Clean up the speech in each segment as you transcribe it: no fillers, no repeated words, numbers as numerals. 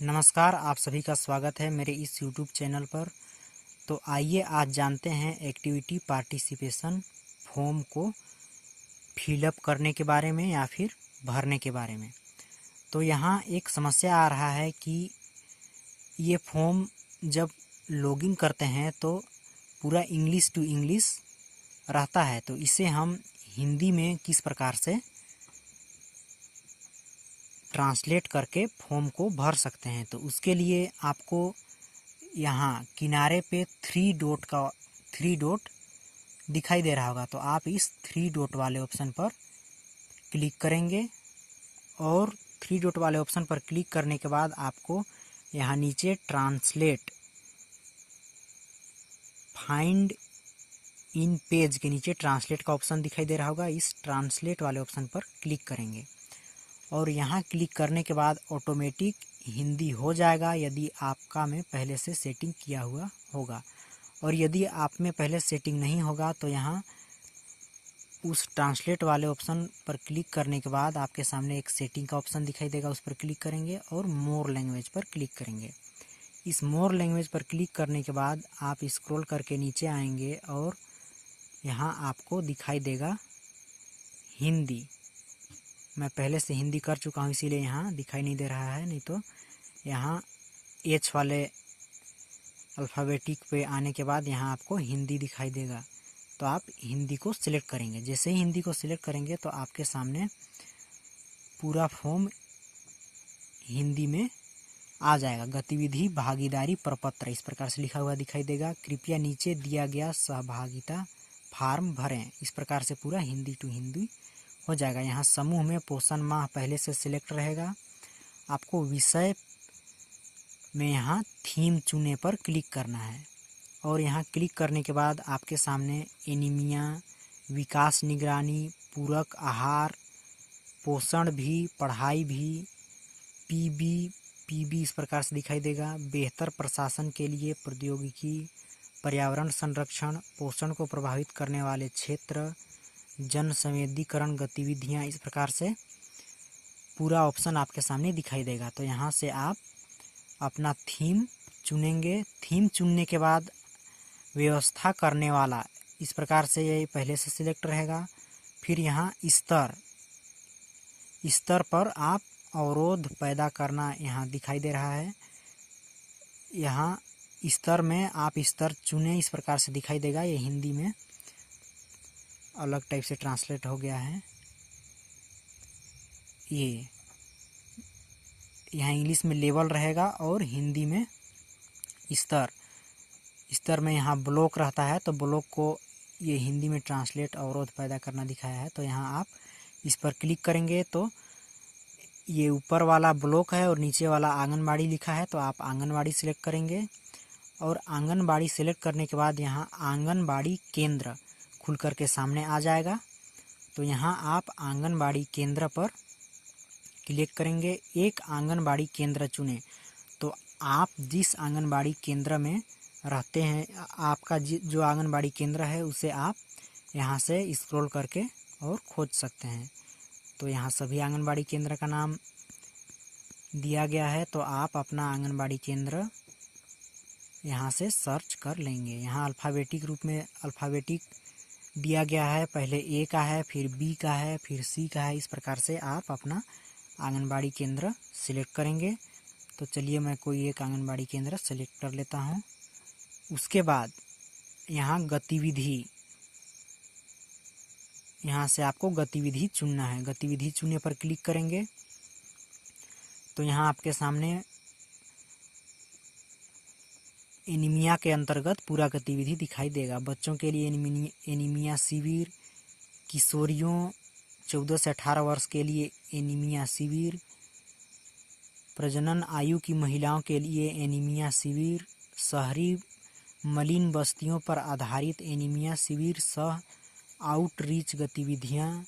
नमस्कार, आप सभी का स्वागत है मेरे इस YouTube चैनल पर। तो आइए आज जानते हैं एक्टिविटी पार्टिसिपेशन फॉर्म को फिलअप करने के बारे में या फिर भरने के बारे में। तो यहाँ एक समस्या आ रहा है कि ये फॉर्म जब लॉगिन करते हैं तो पूरा इंग्लिश टू इंग्लिश रहता है, तो इसे हम हिंदी में किस प्रकार से ट्रांसलेट करके फॉर्म को भर सकते हैं। तो उसके लिए आपको यहाँ किनारे पे थ्री डॉट दिखाई दे रहा होगा, तो आप इस 3 डॉट वाले ऑप्शन पर क्लिक करेंगे और 3 डॉट वाले ऑप्शन पर क्लिक करने के बाद आपको यहाँ नीचे ट्रांसलेट फाइंड इन पेज के नीचे ट्रांसलेट का ऑप्शन दिखाई दे रहा होगा। इस ट्रांसलेट वाले ऑप्शन पर क्लिक करेंगे और यहाँ क्लिक करने के बाद ऑटोमेटिक हिंदी हो जाएगा यदि आपका में पहले से सेटिंग किया हुआ होगा, और यदि आप में पहले सेटिंग नहीं होगा तो यहाँ उस ट्रांसलेट वाले ऑप्शन पर क्लिक करने के बाद आपके सामने एक सेटिंग का ऑप्शन दिखाई देगा, उस पर क्लिक करेंगे और मोर लैंग्वेज पर क्लिक करेंगे। इस मोर लैंग्वेज पर क्लिक करने के बाद आप स्क्रॉल करके नीचे आएंगे और यहाँ आपको दिखाई देगा हिंदी। मैं पहले से हिंदी कर चुका हूँ इसीलिए यहाँ दिखाई नहीं दे रहा है, नहीं तो यहाँ एच वाले अल्फ़ाबेटिक पे आने के बाद यहाँ आपको हिंदी दिखाई देगा। तो आप हिंदी को सिलेक्ट करेंगे। जैसे ही हिंदी को सिलेक्ट करेंगे तो आपके सामने पूरा फॉर्म हिंदी में आ जाएगा। गतिविधि भागीदारी प्रपत्र इस प्रकार से लिखा हुआ दिखाई देगा। कृपया नीचे दिया गया सहभागिता फार्म भरें। इस प्रकार से पूरा हिंदी टू हिंदी हो जाएगा। यहाँ समूह में पोषण माह पहले से सिलेक्ट रहेगा। आपको विषय में यहाँ थीम चुने पर क्लिक करना है और यहाँ क्लिक करने के बाद आपके सामने एनीमिया, विकास निगरानी, पूरक आहार, पोषण भी, पढ़ाई भी, पीबी इस प्रकार से दिखाई देगा। बेहतर प्रशासन के लिए प्रौद्योगिकी, पर्यावरण संरक्षण, पोषण को प्रभावित करने वाले क्षेत्र, जन संवेदीकरण गतिविधियाँ, इस प्रकार से पूरा ऑप्शन आपके सामने दिखाई देगा। तो यहाँ से आप अपना थीम चुनेंगे। थीम चुनने के बाद व्यवस्था करने वाला इस प्रकार से ये पहले से सिलेक्ट रहेगा। फिर यहाँ स्तर पर आप अवरोध पैदा करना यहाँ दिखाई दे रहा है। यहाँ स्तर में आप स्तर चुने इस प्रकार से दिखाई देगा। ये हिंदी में अलग टाइप से ट्रांसलेट हो गया है। ये यहाँ इंग्लिश में लेवल रहेगा और हिंदी में स्तर में यहाँ ब्लॉक रहता है, तो ब्लॉक को ये हिंदी में ट्रांसलेट अवरोध पैदा करना दिखाया है। तो यहाँ आप इस पर क्लिक करेंगे तो ये ऊपर वाला ब्लॉक है और नीचे वाला आंगनबाड़ी लिखा है, तो आप आंगनबाड़ी सिलेक्ट करेंगे और आंगनबाड़ी सिलेक्ट करने के बाद यहाँ आंगनबाड़ी केंद्र खुल करके सामने आ जाएगा। तो यहाँ आप आंगनबाड़ी केंद्र पर क्लिक करेंगे। एक आंगनबाड़ी केंद्र चुनें। तो आप जिस आंगनबाड़ी केंद्र में रहते हैं, आपका जो आंगनबाड़ी केंद्र है उसे आप यहाँ से स्क्रॉल करके और खोज सकते हैं। तो यहाँ सभी आंगनबाड़ी केंद्र का नाम दिया गया है, तो आप अपना आंगनबाड़ी केंद्र यहाँ से सर्च कर लेंगे। यहाँ अल्फ़ाबेटिक रूप में अल्फ़ाबेटिक दिया गया है, पहले ए का है, फिर बी का है, फिर सी का है। इस प्रकार से आप अपना आंगनबाड़ी केंद्र सिलेक्ट करेंगे। तो चलिए मैं कोई एक आंगनबाड़ी केंद्र सेलेक्ट कर लेता हूँ। उसके बाद यहाँ गतिविधि, यहाँ से आपको गतिविधि चुनना है। गतिविधि चुने पर क्लिक करेंगे तो यहाँ आपके सामने एनीमिया के अंतर्गत पूरा गतिविधि दिखाई देगा। बच्चों के लिए एनीमिया शिविर, किशोरियों 14 से 18 वर्ष के लिए एनीमिया शिविर, प्रजनन आयु की महिलाओं के लिए एनीमिया शिविर, शहरी मलिन बस्तियों पर आधारित एनीमिया शिविर सह आउटरीच गतिविधियां,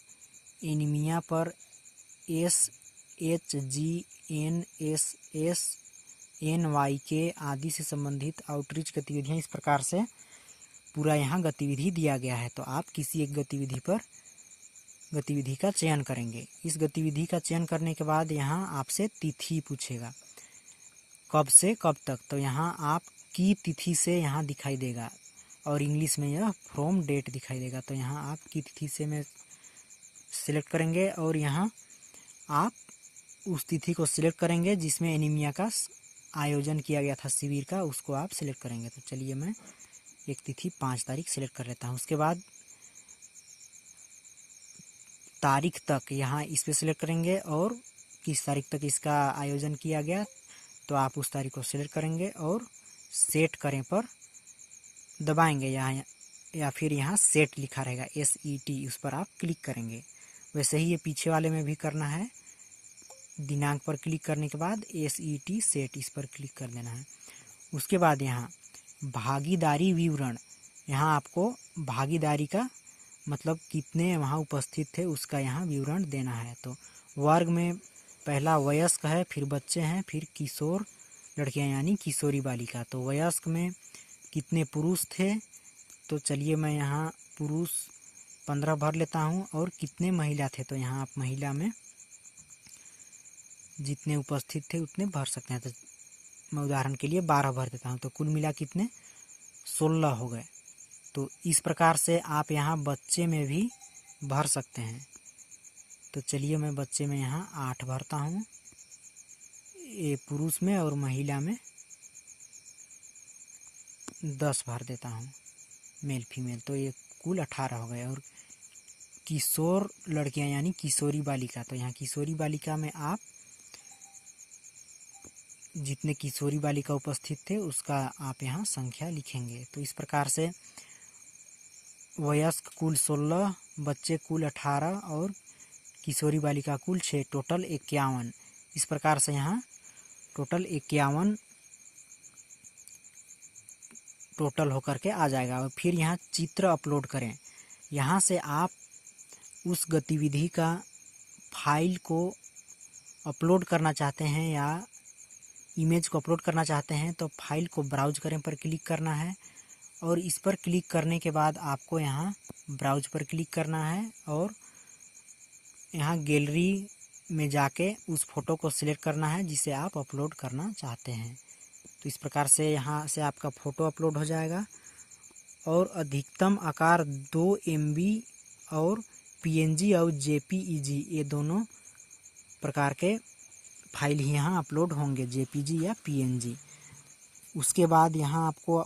एनीमिया पर SHGNSSNYK आदि से संबंधित आउटरीच गतिविधियां। इस प्रकार से पूरा यहाँ गतिविधि दिया गया है। तो आप किसी एक गतिविधि का चयन करेंगे। इस गतिविधि का चयन करने के बाद यहाँ आपसे तिथि पूछेगा। कब से कब तक, तो यहाँ आप की तिथि से यहाँ दिखाई देगा और इंग्लिश में यह फ्रॉम डेट दिखाई देगा। तो यहाँ आप की तिथि से में सिलेक्ट करेंगे और यहाँ आप उस तिथि को सिलेक्ट करेंगे जिसमें एनीमिया का आयोजन किया गया था, शिविर का, उसको आप सिलेक्ट करेंगे। तो चलिए मैं एक तिथि 5 तारीख सिलेक्ट कर लेता हूँ। उसके बाद तारीख तक यहाँ इस पर सिलेक्ट करेंगे और किस तारीख तक इसका आयोजन किया गया, तो आप उस तारीख को सिलेक्ट करेंगे और सेट करें पर दबाएंगे यहाँ, या फिर यहाँ सेट लिखा रहेगा SET, उस पर आप क्लिक करेंगे। वैसे ही ये पीछे वाले में भी करना है। दिनांक पर क्लिक करने के बाद SET सेट, इस पर क्लिक कर देना है। उसके बाद यहाँ भागीदारी विवरण, यहाँ आपको भागीदारी का मतलब कितने वहाँ उपस्थित थे उसका यहाँ विवरण देना है। तो वर्ग में पहला वयस्क है, फिर बच्चे हैं, फिर किशोर लड़कियाँ यानी किशोरी बालिका। तो वयस्क में कितने पुरुष थे, तो चलिए मैं यहाँ पुरुष 15 भर लेता हूँ और कितने महिला थे, तो यहाँ आप महिला में जितने उपस्थित थे उतने भर सकते हैं। तो मैं उदाहरण के लिए 12 भर देता हूँ, तो कुल मिला कितने 16 हो गए। तो इस प्रकार से आप यहाँ बच्चे में भी भर सकते हैं। तो चलिए मैं बच्चे में यहाँ 8 भरता हूँ, ये पुरुष में, और महिला में 10 भर देता हूँ, मेल फीमेल। तो ये कुल 18 हो गए। और किशोर लड़कियाँ यानी किशोरी बालिका, तो यहाँ किशोरी बालिका में आप जितने किशोरी बालिका उपस्थित थे उसका आप यहाँ संख्या लिखेंगे। तो इस प्रकार से वयस्क कुल 16, बच्चे कुल 18 और किशोरी बालिका कुल 6, टोटल 51। इस प्रकार से यहाँ टोटल 51 टोटल होकर के आ जाएगा। और फिर यहाँ चित्र अपलोड करें। यहाँ से आप उस गतिविधि का फाइल को अपलोड करना चाहते हैं या इमेज को अपलोड करना चाहते हैं, तो फाइल को ब्राउज करें पर क्लिक करना है और इस पर क्लिक करने के बाद आपको यहाँ ब्राउज पर क्लिक करना है और यहाँ गैलरी में जाके उस फोटो को सिलेक्ट करना है जिसे आप अपलोड करना चाहते हैं। तो इस प्रकार से यहाँ से आपका फ़ोटो अपलोड हो जाएगा और अधिकतम आकार 2 MB और PNG और JPEG, ये दोनों प्रकार के फाइल ही यहाँ अपलोड होंगे, JPG या PNG। उसके बाद यहाँ आपको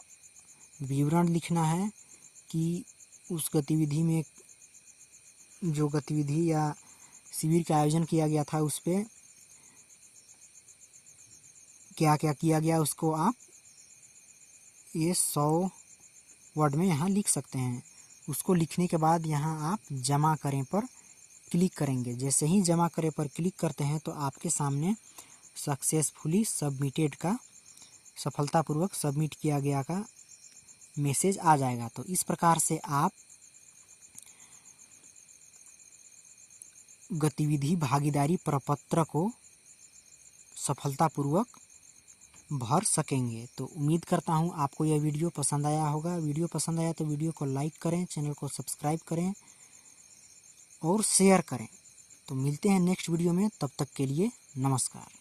विवरण लिखना है कि उस गतिविधि में जो गतिविधि या शिविर का आयोजन किया गया था उस पर क्या क्या किया गया, उसको आप ये 100 वर्ड में यहाँ लिख सकते हैं। उसको लिखने के बाद यहाँ आप जमा करें पर क्लिक करेंगे। जैसे ही जमा करें पर क्लिक करते हैं तो आपके सामने सक्सेसफुली सबमिटेड का, सफलतापूर्वक सबमिट किया गया का मैसेज आ जाएगा। तो इस प्रकार से आप गतिविधि भागीदारी प्रपत्र को सफलतापूर्वक भर सकेंगे। तो उम्मीद करता हूँ आपको यह वीडियो पसंद आया होगा। वीडियो पसंद आया तो वीडियो को लाइक करें, चैनल को सब्सक्राइब करें और शेयर करें। तो मिलते हैं नेक्स्ट वीडियो में, तब तक के लिए नमस्कार।